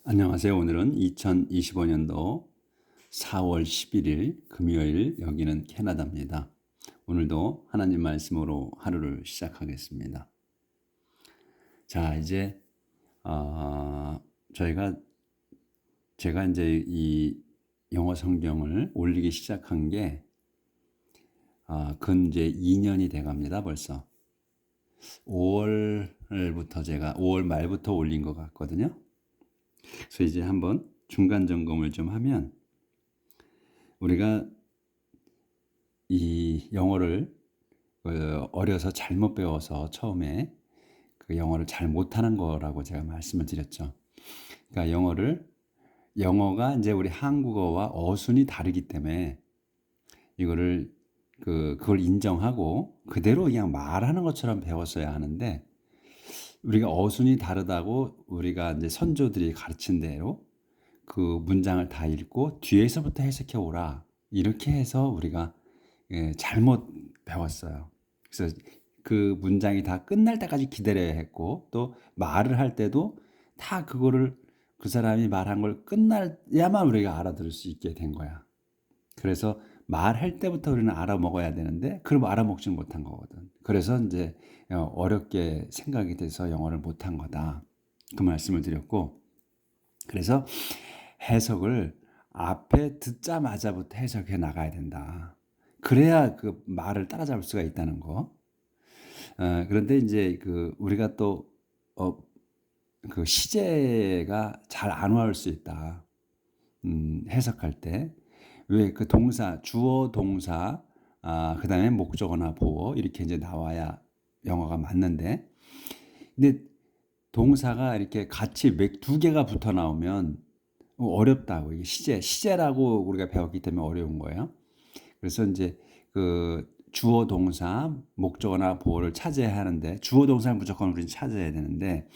안녕하세요. 오늘은 2025년도 4월 11일 금요일, 여기는 캐나다입니다. 오늘도 하나님 말씀으로 하루를 시작하겠습니다. 자, 이제 저희가 제가 이제 이 영어 성경을 올리기 시작한 게 근 이제 2년이 돼 갑니다. 벌써 5월 말부터 올린 것 같거든요. 그래서 이제 한번 중간 점검을 좀 하면, 우리가 이 영어를 어려서 잘못 배워서 처음에 그 영어를 잘 못하는 거라고 제가 말씀을 드렸죠. 그러니까 영어가 이제 우리 한국어와 어순이 다르기 때문에 그걸 인정하고 그대로 그냥 말하는 것처럼 배웠어야 하는데, 우리가 어순이 다르다고 우리가 이제 선조들이 가르친 대로 그 문장을 다 읽고 뒤에서부터 해석해 오라, 이렇게 해서 우리가 잘못 배웠어요. 그래서 그 문장이 다 끝날 때까지 기다려야 했고, 또 말을 할 때도 다 그거를 그 사람이 말한 걸 끝나야만 우리가 알아들을 수 있게 된 거야. 그래서 말할 때부터 우리는 알아먹어야 되는데 그럼 알아먹지는 못한 거거든. 그래서 이제 어렵게 생각이 돼서 영어를 못한 거다, 그 말씀을 드렸고, 그래서 해석을 앞에 듣자마자부터 해석해 나가야 된다. 그래야 그 말을 따라잡을 수가 있다는 거. 그런데 이제 우리가 또 그 시제가 잘 안 와올 수 있다. 해석할 때. 왜 그 동사, 주어, 동사, 그다음에 목적어나 보어, 이렇게 이제 나와야 영어가 맞는데, 근데 동사가 이렇게 같이 두 개가 붙어 나오면 어렵다고. 이게 시제라고 우리가 배웠기 때문에 어려운 거예요. 그래서 이제 그 주어, 동사, 목적어나 보어를 찾아야 하는데, 주어, 동사를 무조건 우리는 찾아야 되는데,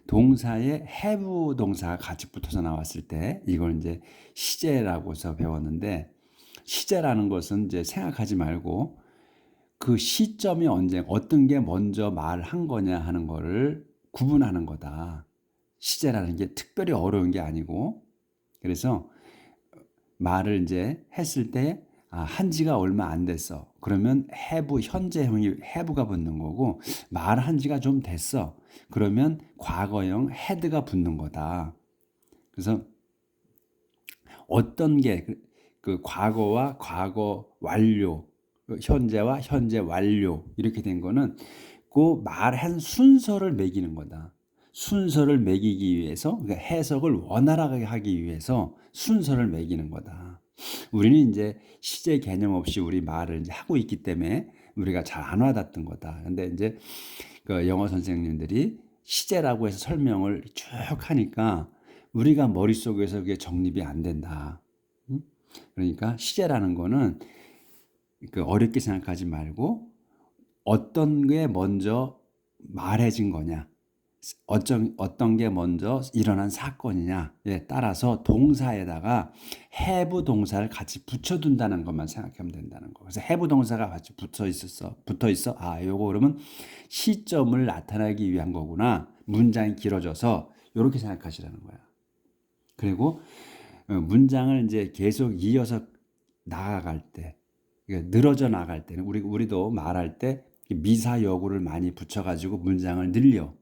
동사에 have 동사가 같이 붙어서 나왔을 때 이걸 이제 시제라고 해서 배웠는데, 시제라는 것은 이제 생각하지 말고 그 시점이 언제, 어떤 게 먼저 말한 거냐 하는 거를 구분하는 거다. 시제라는 게 특별히 어려운 게 아니고, 그래서 말을 이제 했을 때 한 지가 얼마 안 됐어. 그러면 have, 현재형이 have가 붙는 거고, 말한 지가 좀 됐어. 그러면 과거형 had가 붙는 거다. 그래서 어떤 게 그 과거와 과거 완료, 현재와 현재 완료, 이렇게 된 거는 그 말한 순서를 매기는 거다. 순서를 매기기 위해서, 그러니까 해석을 원활하게 하기 위해서 순서를 매기는 거다. 우리는 이제 시제 개념 없이 우리 말을 이제 하고 있기 때문에 우리가 잘 안 와닿던 거다. 근데 이제 그 영어 선생님들이 시제라고 해서 설명을 쭉 하니까 우리가 머릿속에서 그게 정립이 안 된다. 그러니까 시제라는 거는 어렵게 생각하지 말고, 어떤 게 먼저 말해진 거냐, 어떤 게 먼저 일어난 사건이냐에 따라서 동사에다가 have 동사를 같이 붙여둔다는 것만 생각하면 된다는 거. 그래서 have 동사가 같이 붙어 있어. 요거 그러면 시점을 나타내기 위한 거구나. 문장이 길어져서 이렇게 생각하시라는 거야. 그리고 문장을 이제 계속 이어서 나아갈 때, 늘어져 나갈 때는 우리도 말할 때 미사여구를 많이 붙여가지고 문장을 늘려.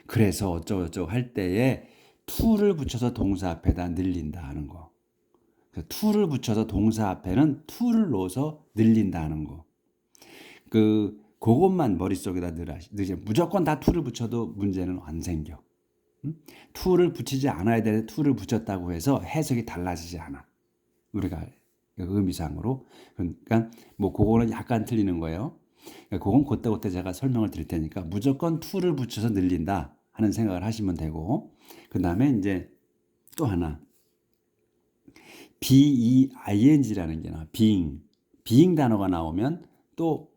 그래서 어쩌고저쩌고 할 때에 to를 붙여서 동사 앞에다 늘린다 하는 거. to를 붙여서 동사 앞에는 to를 넣어서 늘린다 하는 거. 그것만 머릿속에다 넣으세요. 무조건 다 to를 붙여도 문제는 안 생겨. to를 붙이지 않아야 되는데 to를 붙였다고 해서 해석이 달라지지 않아. 우리가 의미상으로. 그러니까 뭐 그거는 약간 틀리는 거예요. 그건 그때 제가 설명을 드릴 테니까 무조건 to를 붙여서 늘린다 하는 생각을 하시면 되고, 그 다음에 이제 또 하나, being라는 게 나와. being 단어가 나오면 또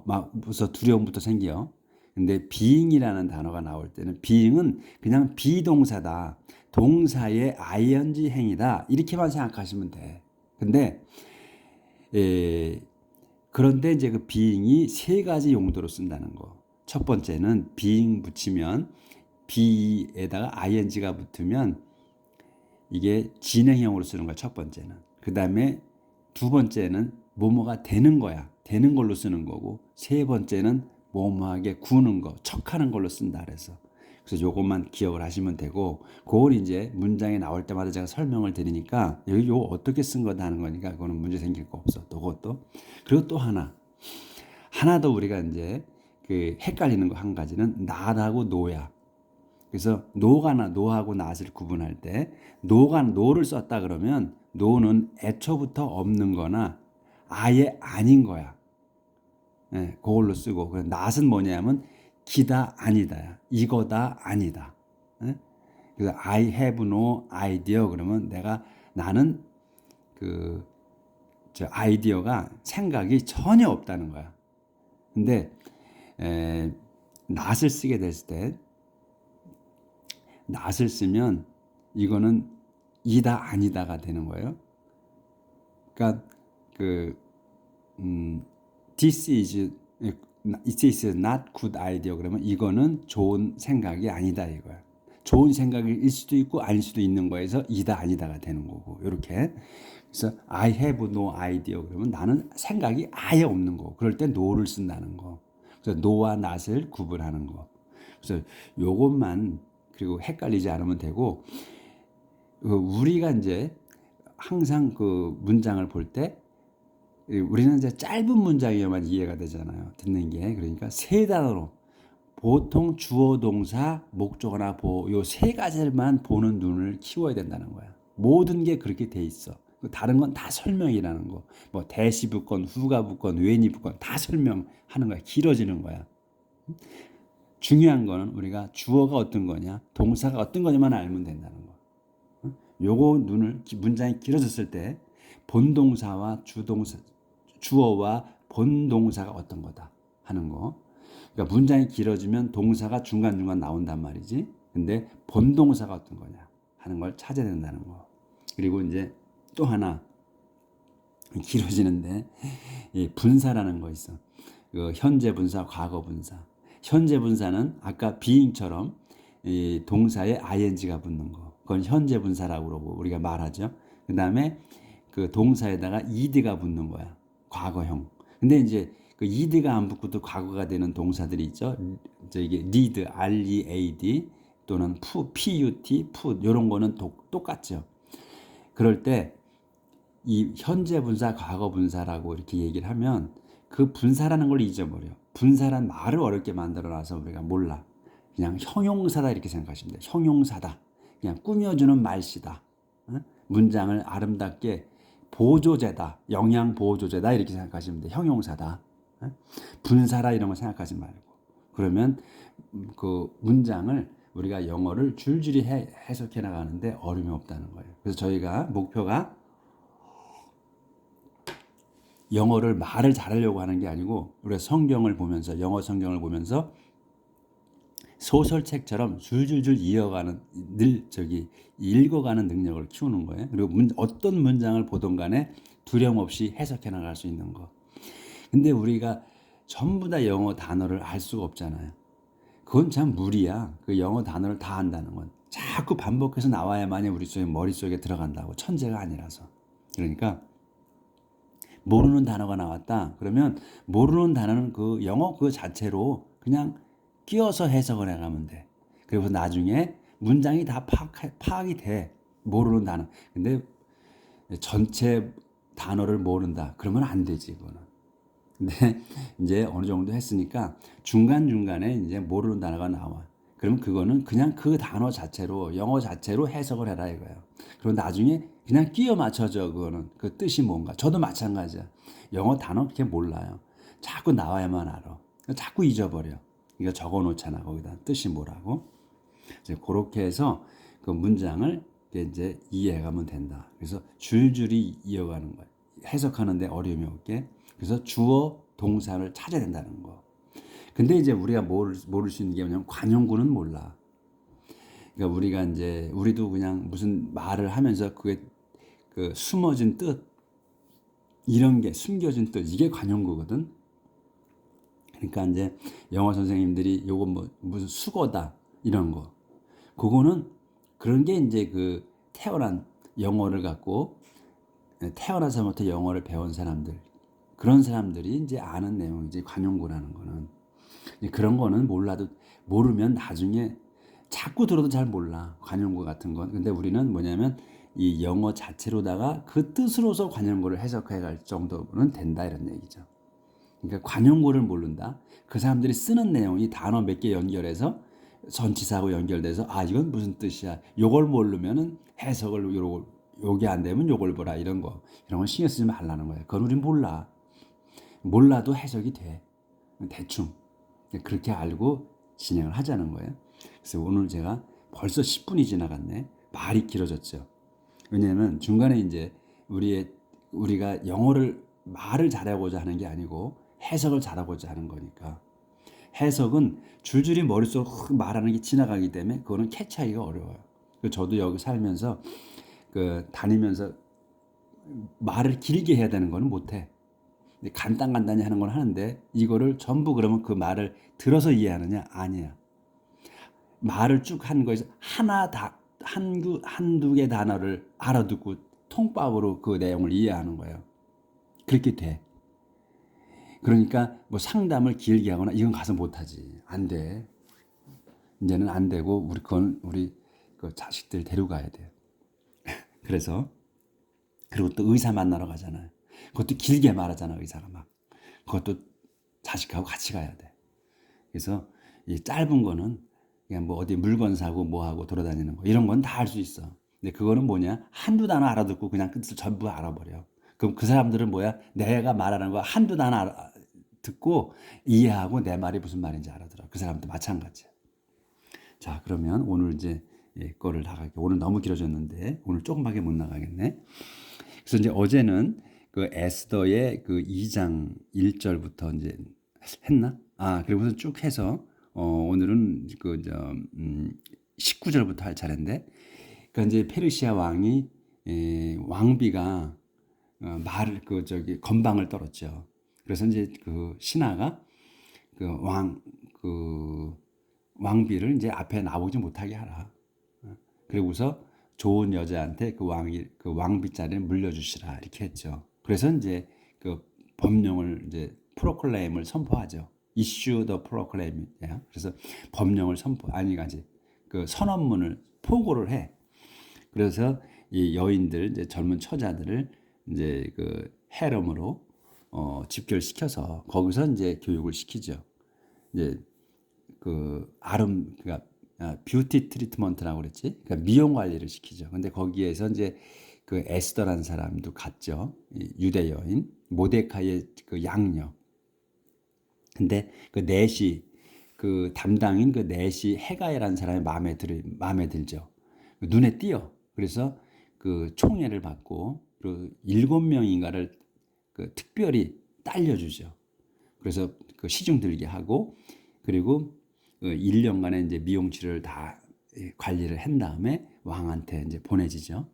막 벌써 두려움부터 생겨. 근데 being이라는 단어가 나올 때는 being은 그냥 비동사다, 동사의 ing 행위다, 이렇게만 생각하시면 돼. 근데 그런데 이제 그 being이 세 가지 용도로 쓴다는 거. 첫 번째는 being 붙이면 be에다가 ing가 붙으면 이게 진행형으로 쓰는 거야, 첫 번째는. 그 다음에 두 번째는 뭐뭐가 되는 거야. 되는 걸로 쓰는 거고, 세 번째는 뭐뭐하게 구는 거, 척하는 걸로 쓴다 그래서. 그래서 요것만 기억을 하시면 되고, 그걸 이제 문장에 나올 때마다 제가 설명을 드리니까 여기 요 어떻게 쓴 거다 하는 거니까 그거는 문제 생길 거 없어. 또 그것도. 그리고 또 하나 더 우리가 이제 그 헷갈리는 거 한 가지는 낫하고 노야. 그래서 노하고 낫을 구분할 때 노를 썼다 그러면 노는 애초부터 없는 거나 아예 아닌 거야. 예, 그걸로 쓰고 낫은 뭐냐면 기다 아니다. 이거다 아니다. 예? 그래서 I have no idea 그러면 나는 저 아이디어가 생각이 전혀 없다는 거야. 근데 낫을 쓰게 됐을 때 낫을 쓰면 이거는 이다 아니다가 되는 거예요. 그러니까 this is not good idea 그러면 이거는 좋은 생각이 아니다 이거야. 좋은 생각일 수도 있고 아닐 수도 있는 거에서 이다 아니다가 되는 거고 이렇게. 그래서 I have no idea 그러면 나는 생각이 아예 없는 거. 그럴 때 no를 쓴다는 거. 그래서 no와 not을 구분하는 거. 그래서 요것만 그리고 헷갈리지 않으면 되고 우리가 이제 항상 그 문장을 볼 때 우리는 이제 짧은 문장이어만 이해가 되잖아요. 듣는 게. 그러니까 세 단어로 보통 주어 동사 목적어나 보호 요 세 가지만 보는 눈을 키워야 된다는 거야. 모든 게 그렇게 돼 있어. 다른 건 다 설명이라는 거. 뭐 대시 붙건 후가 붙건 when이 붙건 다 설명하는 거야. 길어지는 거야. 중요한 거는 우리가 주어가 어떤 거냐, 동사가 어떤 거냐만 알면 된다는 거. 요거 문장이 길어졌을 때 본동사와 주어와 본동사가 어떤 거다 하는 거. 그러니까 문장이 길어지면 동사가 중간중간 나온단 말이지. 근데 본동사가 어떤 거냐 하는 걸 찾아야 된다는 거. 그리고 이제 또 하나 길어지는데 이 분사라는 거 있어. 현재 분사, 과거 분사. 현재 분사는 아까 being처럼 이 동사에 ing가 붙는 거. 그건 현재 분사라고 그러고 우리가 말하죠. 그 다음에 그 동사에다가 ed가 붙는 거야. 과거형. 근데 이제 그 ed가 안 붙고도 과거가 되는 동사들이 있죠. 이게 lead, read 또는 put, put 이런 거는 똑같죠. 그럴 때 이 현재 분사, 과거 분사라고 이렇게 얘기를 하면 그 분사라는 걸 잊어버려. 분사란 말을 어렵게 만들어놔서 우리가 몰라. 그냥 형용사다 이렇게 생각하시면 돼요. 형용사다. 그냥 꾸며주는 말씨다. 문장을 아름답게 보조제다. 영양 보조제다 이렇게 생각하시면 돼요. 형용사다. 분사라 이런 거 생각하지 말고. 그러면 그 문장을 우리가 영어를 줄줄이 해석해 나가는데 어려움이 없다는 거예요. 그래서 저희가 목표가 영어를 말을 잘하려고 하는 게 아니고 우리가 성경을 보면서 영어 성경을 보면서 소설책처럼 줄줄줄 이어가는 읽어가는 능력을 키우는 거예요. 그리고 어떤 문장을 보든 간에 두려움 없이 해석해 나갈 수 있는 거. 근데 우리가 전부 다 영어 단어를 알 수가 없잖아요. 그건 참 무리야. 그 영어 단어를 다 안다는 건 자꾸 반복해서 나와야만이 우리 머릿속에 들어간다고. 천재가 아니라서. 그러니까 모르는 단어가 나왔다. 그러면 모르는 단어는 그 영어 그 자체로 그냥 끼워서 해석을 해가면 돼. 그리고 나중에 문장이 다 파악이 돼. 모르는 단어. 근데 전체 단어를 모른다. 그러면 안 되지, 그거는. 근데 이제 어느 정도 했으니까 중간중간에 이제 모르는 단어가 나와. 그러면 그거는 그냥 그 단어 자체로, 영어 자체로 해석을 해라 이거예요. 그리고 나중에 그냥 끼워 맞춰져, 그거는. 그 뜻이 뭔가. 저도 마찬가지야. 영어 단어 그렇게 몰라요. 자꾸 나와야만 알아. 자꾸 잊어버려. 이거 적어 놓잖아, 거기다. 뜻이 뭐라고. 이제 그렇게 해서 그 문장을 이제 이해해 가면 된다. 그래서 줄줄이 이어가는 거예요. 해석하는데 어려움이 없게. 그래서 주어, 동사를 찾아야 된다는 거. 근데 이제 우리가 모를 수 있는 게 뭐냐면 관용구는 몰라. 그러니까 우리가 이제 우리도 그냥 무슨 말을 하면서 그게 그 숨어진 뜻 이런 게 숨겨진 뜻 이게 관용구거든. 그러니까 이제 영어 선생님들이 요거 뭐 무슨 수거다 이런 거 그거는 그런 게 이제 그 태어난 영어를 갖고 태어나서부터 영어를 배운 사람들 그런 사람들이 이제 아는 내용이지 관용구라는 거는 그런 거는 몰라도 모르면 나중에 자꾸 들어도 잘 몰라 관용구 같은 건. 근데 우리는 뭐냐면 이 영어 자체로다가 그 뜻으로서 관용구를 해석해 갈 정도는 된다 이런 얘기죠. 그러니까 관용구를 모른다. 그 사람들이 쓰는 내용이 단어 몇 개 연결해서 전치사하고 연결돼서 아 이건 무슨 뜻이야. 요걸 모르면은 해석을 요게 안 되면 요걸 보라 이런 거 이런 건 신경 쓰지 말라는 거예요. 그건 우린 몰라. 몰라도 해석이 돼. 대충 그렇게 알고 진행을 하자는 거예요. 그래서 오늘 제가 벌써 10분이 지나갔네. 말이 길어졌죠. 왜냐하면 중간에 이제 우리가 영어를 말을 잘하고자 하는 게 아니고 해석을 잘하고자 하는 거니까 해석은 줄줄이 머릿속으로 말하는 게 지나가기 때문에 그거는 캐치하기가 어려워요. 저도 여기 살면서 다니면서 말을 길게 해야 되는 거는 못해. 간단히 하는 건 하는데 이거를 전부 그러면 그 말을 들어서 이해하느냐? 아니야. 말을 쭉 한 거에서 한두 개 단어를 알아듣고 통밥으로 그 내용을 이해하는 거예요. 그렇게 돼. 그러니까 뭐 상담을 길게 하거나 이건 가서 못하지. 안 돼. 이제는 안 되고 우리 그 자식들 데려가야 돼요. 그래서 그리고 또 의사 만나러 가잖아요. 그것도 길게 말하잖아 의사가 막. 그것도 자식하고 같이 가야 돼. 그래서 이 짧은 거는 그냥 뭐 어디 물건 사고 뭐 하고 돌아다니는 거 이런 건 다 할 수 있어. 근데 그거는 뭐냐 한두 단어 알아듣고 그냥 끝을 전부 알아버려. 그럼 그 사람들은 뭐야 내가 말하는 거 한두 단어 듣고 이해하고 내 말이 무슨 말인지 알아들어. 그 사람도 마찬가지야. 자 그러면 오늘 이제 거를 나가게 오늘 너무 길어졌는데 오늘 조금밖에 못 나가겠네. 그래서 이제 어제는 그 에스더의 그 2장 1절부터 이제 했나? 아 그리고서 쭉 해서 오늘은 19절부터 할 차례인데, 그러니까 이제 페르시아 왕이 왕비가 말을 건방을 떨었죠. 그래서 이제 그 신하가 그 왕비를 이제 앞에 나오지 못하게 하라. 그리고서 좋은 여자한테 그 왕비 자리를 물려주시라 이렇게 했죠. 그래서 이제 그 법령을 이제 프로클레임을 선포하죠. Issue the proclaim. 그래서 법령을 그 선언문을 포고를 해. 그래서 이 여인들 이제 젊은 처자들을 이제 그 헤럼으로 집결시켜서 거기서 이제 교육을 시키죠. 이제 그러니까 뷰티 트리트먼트라고 그랬지. 그러니까 미용 관리를 시키죠. 근데 거기에서 이제 그 에스더라는 사람도 갔죠. 유대 여인 모데카이의 그 양녀. 근데 그 넷이 그 담당인 그 넷이 헤가이라는 사람이 마음에 들죠. 눈에 띄어. 그래서 그 총애를 받고 그 7명인가를 그 특별히 딸려주죠. 그래서 그 시중 들게 하고 그리고 1년간의 이제 미용치료를 다 관리를 한 다음에 왕한테 이제 보내지죠.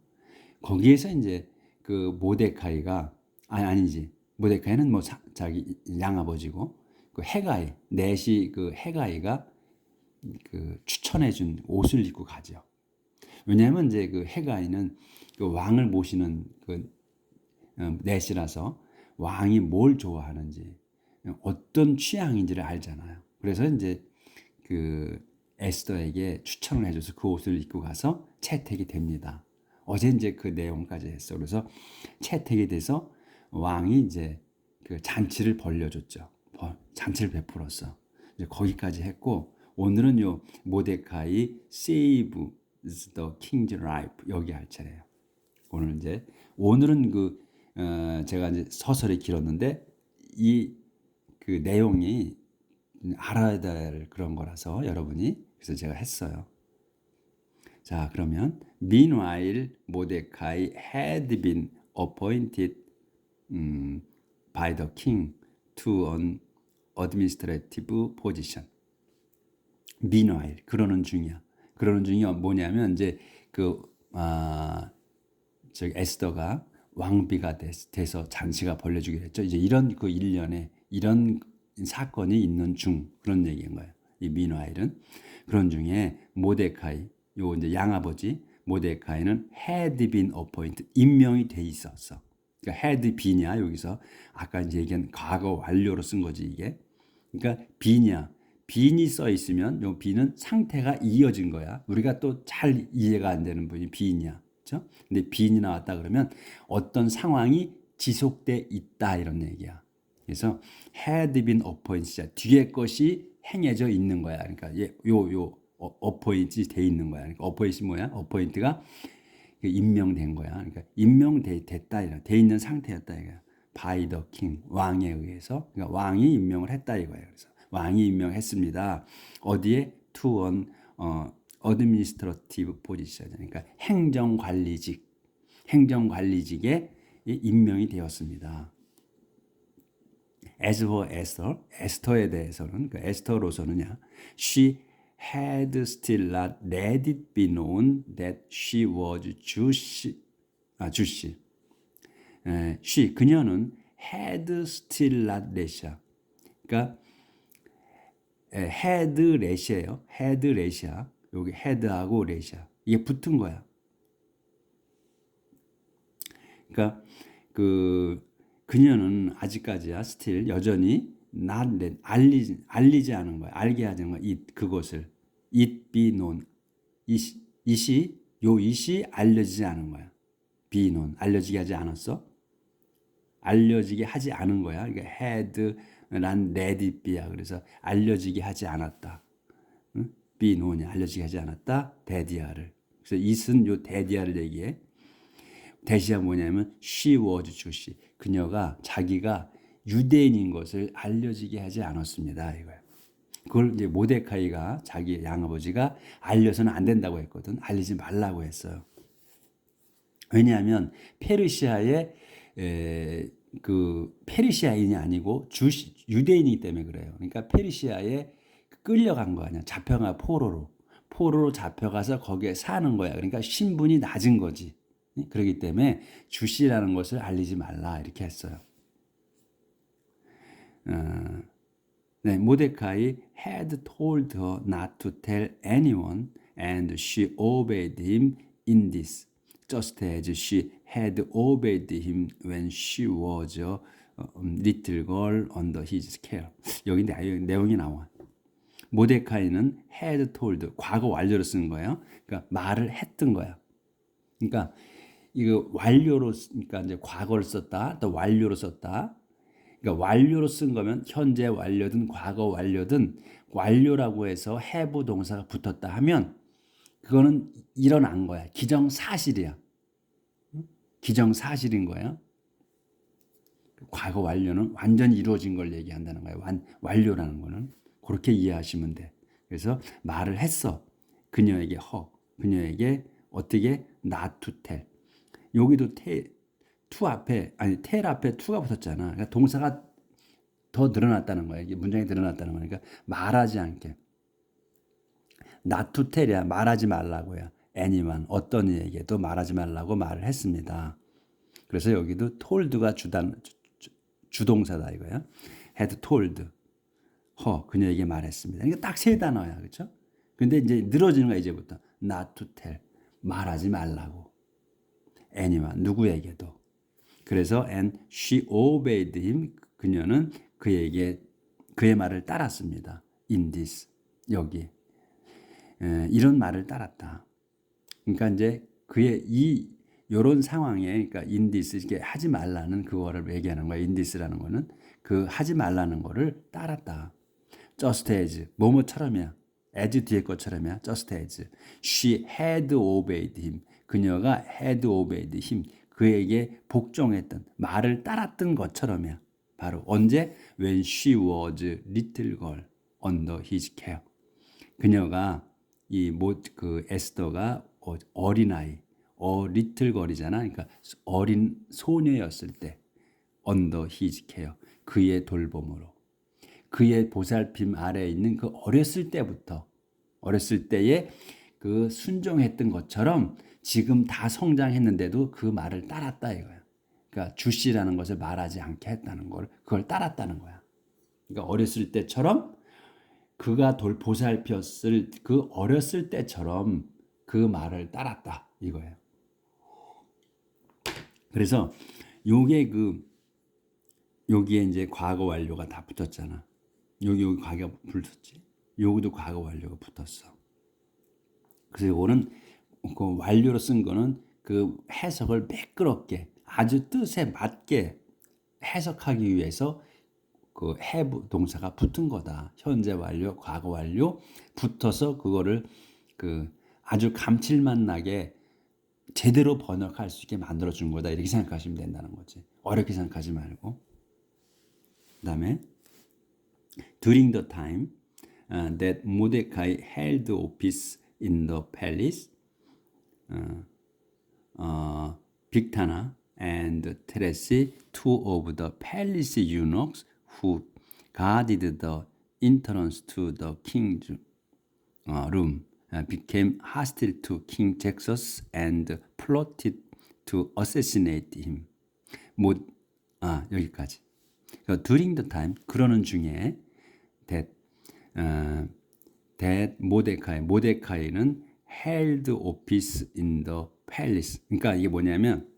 거기에서 이제 그 모데카이가 아니지. 모데카이는 뭐 자기 양아버지고 그 헤가이 넷이 그 헤가이가 그 추천해준 옷을 입고 가죠. 왜냐하면 이제 그 헤가이는 그 왕을 모시는 그 넷이라서 왕이 뭘 좋아하는지 어떤 취향인지를 알잖아요. 그래서 이제 그 에스더에게 추천을 해줘서 그 옷을 입고 가서 채택이 됩니다. 어제 이제 그 내용까지 했어. 그래서 채택이 돼서 왕이 이제 그 잔치를 벌려줬죠. 잔치를 베풀었어. 이제 거기까지 했고 오늘은 요 모데카이 save the king's life 여기 할 차례예요. 오늘은 제가 이제 서설이 길었는데 그 내용이 알아야 될 그런 거라서 여러분이 그래서 제가 했어요. 자 그러면 meanwhile Mordecai had been appointed by the king to an administrative position. meanwhile 그러는 중이야. 그러는 중이 뭐냐면 이제 에스더가 왕비가 돼서 잔치가 벌려주기로 했죠. 이제 이런 그 1년에 이런 사건이 있는 중 그런 얘기인 거예요. 이 meanwhile은 그런 중에 모데카이 요 이제 양아버지 모데카이는 had been appointed 임명이 돼 있었어. 그러니까 had been이야 여기서 아까 이제 얘기한 과거 완료로 쓴 거지 이게. 그러니까 beenya bean이 써 있으면 요 be는 상태가 이어진 거야. 우리가 또 잘 이해가 안 되는 분이 bean이야. 그렇죠? 근데 bean이 나왔다 그러면 어떤 상황이 지속돼 있다 이런 얘기야. 그래서 had been appointed 뒤에 것이 행해져 있는 거야. 그러니까 요 appoint이 돼 있는 거야. 그러니까 appoint이 뭐야? appoint가 임명된 거야. 그러니까 임명됐다 이런 돼 있는 상태였다 이거야. by the king 왕에 의해서 그러니까 왕이 임명을 했다 이거예요. 그래서 왕이 임명했습니다. 어디에 to an administrative position 그러니까 행정관리직에 임명이 되었습니다. As for Esther, 에스터에 대해서는 그 에스터로서는요, she had still not let it be known that she was Jewish. 그녀는 had still not let이야. 그러니까 had let이에요. had let이야. 여기 had하고 let이야. 이게 붙은 거야. 그러니까 그녀는 아직까지야 still 여전히 not let 알리지 않은 거야. 알게 하는 거야. 그것을 it be known it이 알려지지 않은 거야. be known 알려지게 하지 않았어. 알려지게 하지 않은 거야. 그러니까 had 난 let it be야. 그래서 알려지게 하지 않았다. 응? be known이 알려지게 하지 않았다. 데디아를. 그래서 it은 요 데디아를 얘기해. 대시가 뭐냐면 she was Jewish. 그녀가 자기가 유대인인 것을 알려지게 하지 않았습니다. 이거야. 그걸 이제 모데카이가 자기 양아버지가 알려서는 안 된다고 했거든. 알리지 말라고 했어요. 왜냐하면 페르시아의 그 페르시아인이 아니고 유대인이기 때문에 그래요. 그러니까 페르시아에 끌려간 거 아니야. 잡혀가 포로로 잡혀가서 거기에 사는 거야. 그러니까 신분이 낮은 거지. 그렇기 때문에 주시라는 것을 알리지 말라 이렇게 했어요. 네, 모데카이 had told her not to tell anyone and she obeyed him in this, just as she had obeyed him when she was a little girl under his care. 여기 내용이 나와. 모데카이는 had told, 과거 완료로 쓴 거예요. 그러니까 말을 했던 거야. 그러니까 이거 완료로 그러니까 이제 과거를 썼다, 또 완료로 썼다. 그러니까 완료로 쓴 거면 현재 완료든 과거 완료든 완료라고 해서 have 동사가 붙었다 하면 그거는 일어난 거야. 기정사실이야. 기정사실인 거야. 과거 완료는 완전히 이루어진 걸 얘기한다는 거예요. 완료라는 거는 그렇게 이해하시면 돼. 그래서 말을 했어. 그녀에게 어떻게 not to tell. 여기도 to 앞에 tell 앞에 to가 붙었잖아. 그러니까 동사가 더 늘어났다는 거야. 이게 문장이 늘어났다는 거니까 말하지 않게. not to tell이야. 말하지 말라고요. anyone 어떤 이에게도 말하지 말라고 말을 했습니다. 그래서 여기도 told가 주동사다 이거야. had told 그녀에게 말했습니다. 이게 딱 세 단어야. 그렇죠? 근데 이제 늘어지는 거야 이제부터. not to tell 말하지 말라고. anyone 누구에게도. 그래서 and she obeyed him 그녀는 그의 말을 따랐습니다. in this 여기 이런 말을 따랐다. 그러니까 이제 그의 이런 상황에 그러니까 in this 이렇게 하지 말라는 그거를 얘기하는 거야. in this라는 거는 그 하지 말라는 거를 따랐다. just as 뭐뭐처럼이야. as 뒤에 것처럼이야. just as she had obeyed him 그녀가 had obeyed him 그에게 복종했던 말을 따랐던 것처럼이야. 바로 언제? When she was little girl under his care. 그녀가 그 에스더가 어린아이, little girl이잖아. 그러니까 어린 소녀였을 때 under his care. 그의 돌봄으로. 그의 보살핌 아래에 있는 그 어렸을 때에 그 순종했던 것처럼 지금 다 성장했는데도 그 말을 따랐다 이거야. 그러니까 주씨라는 것을 말하지 않게 했다는 걸 그걸 따랐다는 거야. 그러니까 어렸을 때처럼 그가 보살폈을 그 어렸을 때처럼 그 말을 따랐다 이거예요. 그래서 요게 여기에 이제 과거 완료가 다 붙었잖아. 여기 과거가 붙었지. 여기도 과거 완료가 붙었어. 그래서 요거는 그 완료로 쓴 거는 그 해석을 매끄럽게 아주 뜻에 맞게 해석하기 위해서 그 have 동사가 붙은 거다. 현재 완료, 과거 완료 붙어서 그거를 그 아주 감칠맛 나게 제대로 번역할 수 있게 만들어 준 거다. 이렇게 생각하시면 된다는 거지. 어렵게 생각하지 말고. 그다음에 during the time that Mordecai held office in the palace, Bigthana and Teresh, two of the palace eunuchs who guarded the entrance to the king's room, became hostile to King Xerxes and plotted to assassinate him. 여기까지. During the time, 그러는 중에 that 모데카이는 held office in the palace. 그러니까 이게 뭐냐면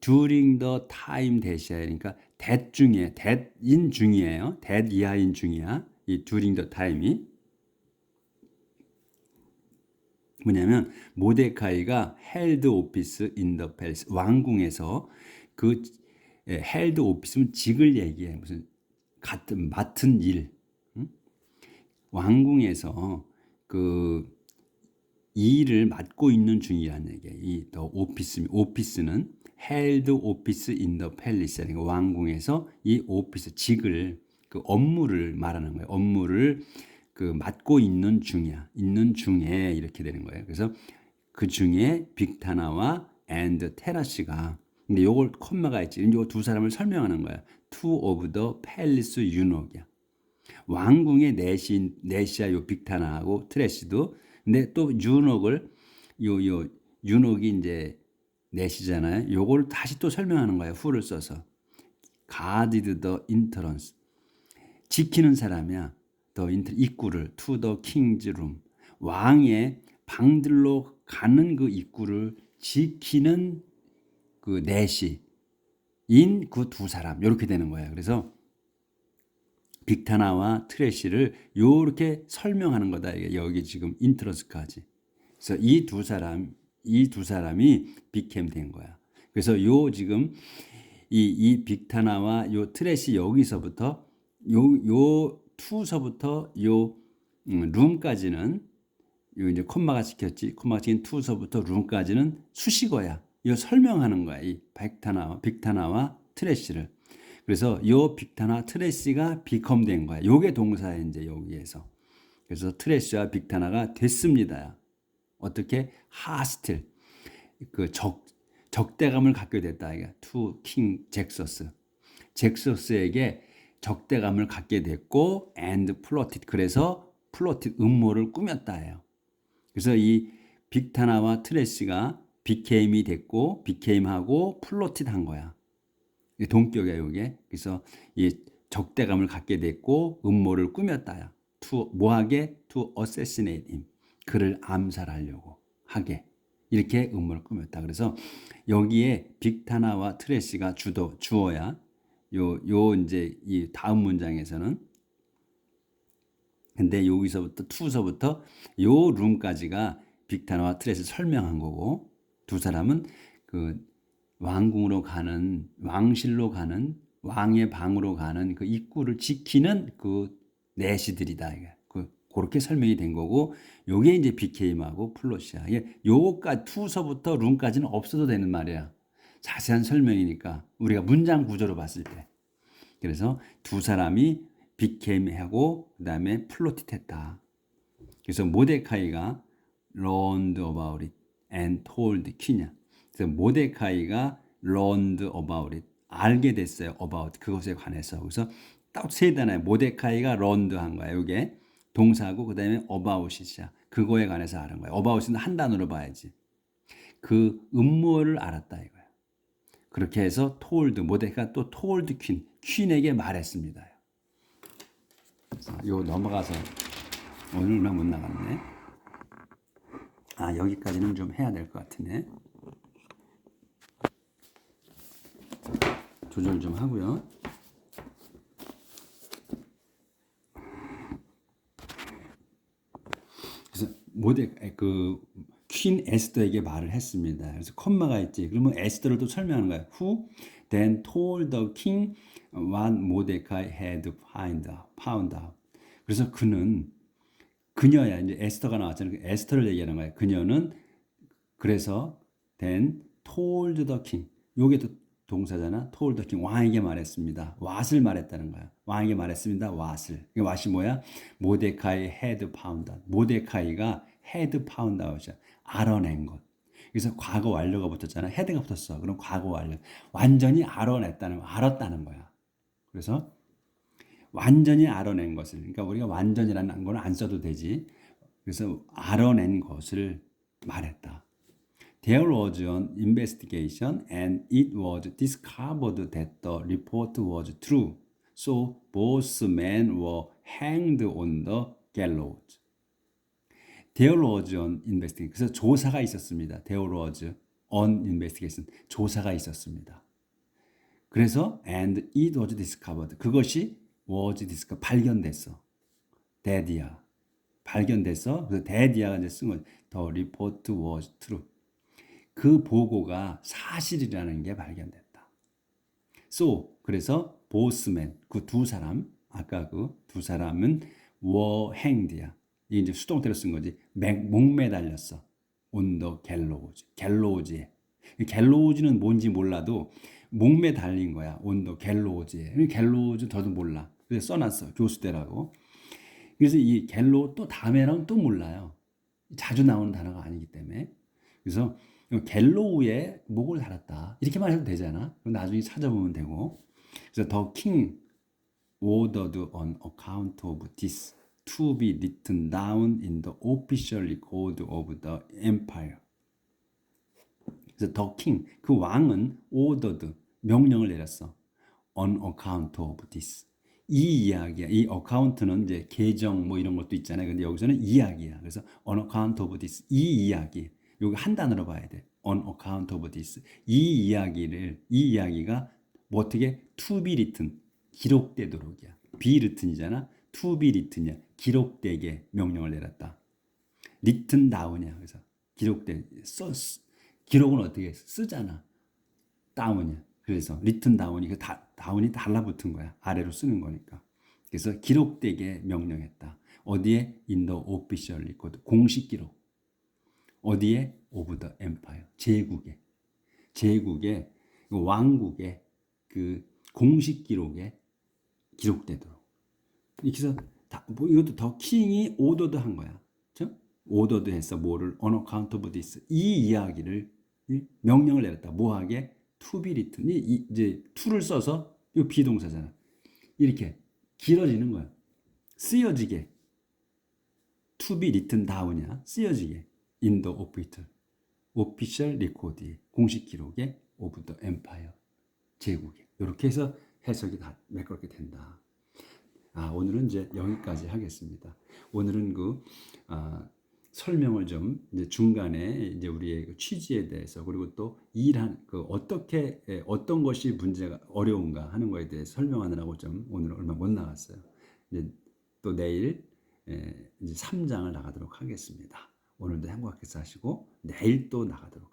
during the time 대시야. 그러니까 that 중에 that인 중이에요. that 이하인 중이야. 이 during the time이 뭐냐면 모데카이가 held office in the palace. 왕궁에서 그 held office는 직을 얘기해. 무슨 같은 맡은 일. 왕궁에서 그 일을 맡고 있는 중이라는 얘기예요. 이 the 오피스는 held office in the palace. 그러니까 왕궁에서 이 오피스 직을 그 업무를 말하는 거예요. 업무를 그 맡고 있는 중에 이렇게 되는 거예요. 그래서 그 중에 빅타나와 and 테라시가 근데 요걸 콤마가 있지. 요 두 사람을 설명하는 거야. Two of the palace eunuch이야. 왕궁의 내시야 요 빅타나하고 트레시도 근데 또 유녹을 요 유녹이 이제 내시잖아요. 요걸 다시 또 설명하는 거예요. who를 써서 guarded the entrance 지키는 사람이야. 입구를 to the king's room 왕의 방들로 가는 그 입구를 지키는 그 내시인 그 두 사람 이렇게 되는 거예요. 그래서 빅타나와 트레시를 이렇게 설명하는 거다. 이게 여기 지금 인트러스까지. 그래서 이 두 사람이 became 된 거야. 그래서 요 지금 이 빅타나와 요 트레시 여기서부터 요 투서부터 요 룸까지는 요 이제 콤마가 찍혔지. 콤마가 찍힌 투서부터 룸까지는 수식어야. 이거 설명하는 거야. 이 빅타나와 트레시를. 그래서 요 빅타나 트레시가 become 된 거야. 요게 동사야 이제 여기에서. 그래서 트레시와 빅타나가 됐습니다. 어떻게 hostile 그 적대감을 갖게 됐다. 이게 to king 잭서스에게 적대감을 갖게 됐고 and plotted 그래서 plotted 음모를 꾸몄다예요. 그래서 이 빅타나와 트레시가 became이 됐고 became하고 plotted 한 거야. 동격이야 이게. 그래서 이 적대감을 갖게 됐고 음모를 꾸몄다야. 뭐하게? To assassinate him. 그를 암살하려고 하게. 이렇게 음모를 꾸몄다. 그래서 여기에 빅타나와 트레시가 주어야. 요 이제 이 다음 문장에서는 근데 여기서부터 투서부터 요 룸까지가 빅타나와 트레시 설명한 거고 두 사람은 그 왕궁으로 가는 왕실로 가는 왕의 방으로 가는 그 입구를 지키는 그 내시들이다. 그렇게 설명이 된 거고 요게 이제 BKM하고 플롯이야. 요거까지 투서부터 룸까지는 없어도 되는 말이야. 자세한 설명이니까 우리가 문장 구조로 봤을 때. 그래서 두 사람이 BKM하고 그다음에 플롯이 했다. 그래서 모데카이가 learned about it and told 퀸이야. 그래서 모데카이가 learned about it. 알게 됐어요. about 그것에 관해서. 그래서 딱 세 단어에 모데카이가 learned 한 거야. 이게 동사고 그다음에 about이야. 그거에 관해서 아는 거야. about은 한 단어로 봐야지. 그 음모를 알았다 이거야. 그렇게 해서 told 모데카이가 또 told 퀸에게 말했습니다. 요 넘어가서 오늘 못 나갔네. 여기까지는 좀 해야 될 것 같으네. 조절 좀 하고요. 그래서 퀸 에스더에게 말을 했습니다. 그래서 컴마가 있지. 그러면 에스더를 또 설명하는 거야. Who then told the king what Mordecai had found out. 그래서 그녀야. 이제 에스더가 나왔잖아요. 에스더를 얘기하는 거야. 그녀는 그래서 then told the king. 요게 또 동사잖아. told the king. 왕에게 말했습니다. what을 말했다는 거야. 왕에게 말했습니다. what을. 이 what이 뭐야? 모데카이 had found out. 모데카이가 had found out이야. 알아낸 것. 그래서 과거 완료가 붙었잖아. had가 붙었어. 그럼 과거 완료. 완전히 알았다는 거야. 그래서 완전히 알아낸 것을. 그러니까 우리가 완전이라는 걸 안 써도 되지. 그래서 알아낸 것을 말했다. There was an investigation and it was discovered that the report was true. So both men were hanged on the gallows. There was an investigation. 그래서 조사가 있었습니다. There was an investigation. 조사가 있었습니다. 그래서 and it was discovered. 그것이 was discovered. 발견됐어. 데디아. 발견됐어. 그래서 데디아가 이제 쓴 거지. The report was true. 그 보고가 사실이라는 게 발견됐다. So 그래서 보스맨 그 두 사람 아까 그 두 사람은 were hanged야. 이게 이제 수동태로 쓴 거지. 목매달렸어. on the gallows. 갤로우즈에. 갤로우즈는 뭔지 몰라도 목매달린 거야. on the gallows에. 갤로우즈 더도 몰라. 그래서 써놨어. 교수대라고. 그래서 이 갤로우 또 다음에는 또 몰라요. 자주 나오는 단어가 아니기 때문에. 그래서 갤로우에 목을 달았다. 이렇게만 해도 되잖아. 그럼 나중에 찾아보면 되고. 그래서 the king ordered on account of this to be written down in the official record of the empire. 그래서 the king, 그 왕은 ordered, 명령을 내렸어. on account of this. 이 이야기야. 이 account는 이제 계정 뭐 이런 것도 있잖아요. 근데 여기서는 이야기야. 그래서 on account of this. 이 이야기. 여기 한 단어로 봐야 돼. on account of this. 이 이야기가 뭐 어떻게 to be written. 기록되도록이야. be written이잖아. to be written이야. 기록되게 명령을 내렸다. written down이야. 그래서 기록은 어떻게 쓰잖아. down이야. 그래서 written down이 다운이 달라붙은 거야. 아래로 쓰는 거니까. 그래서 기록되게 명령했다. 어디에? in the official record. 공식 기록. 어디에? of the empire. 제국의 왕국의 그 공식 기록에 기록되도록. 그래서 이것도 더 킹이 오더드 한 거야. 그렇죠? 오더드 했어. 뭐를? on account of this. 이 이야기를 명령을 내렸다. 뭐하게? to be written. 이제 to를 써서 이 비동사잖아. 이렇게 길어지는 거야. 쓰여지게. to be written down이야. 쓰여지게. in the official record. 공식 기록에 of the empire. 제국에. 이렇게 해서 해석이 다 매끄럽게 된다. 오늘은 이제 여기까지 하겠습니다. 오늘은 설명을 좀 이제 중간에 이제 우리의 그 취지에 대해서 그리고 또 어떻게 어떤 것이 문제가 어려운가 하는 거에 대해서 설명하느라고 좀 오늘 얼마 못 나갔어요. 이제 또 내일 이제 3장을 나가도록 하겠습니다. 오늘도 행복하게 사시고 내일 또 나가도록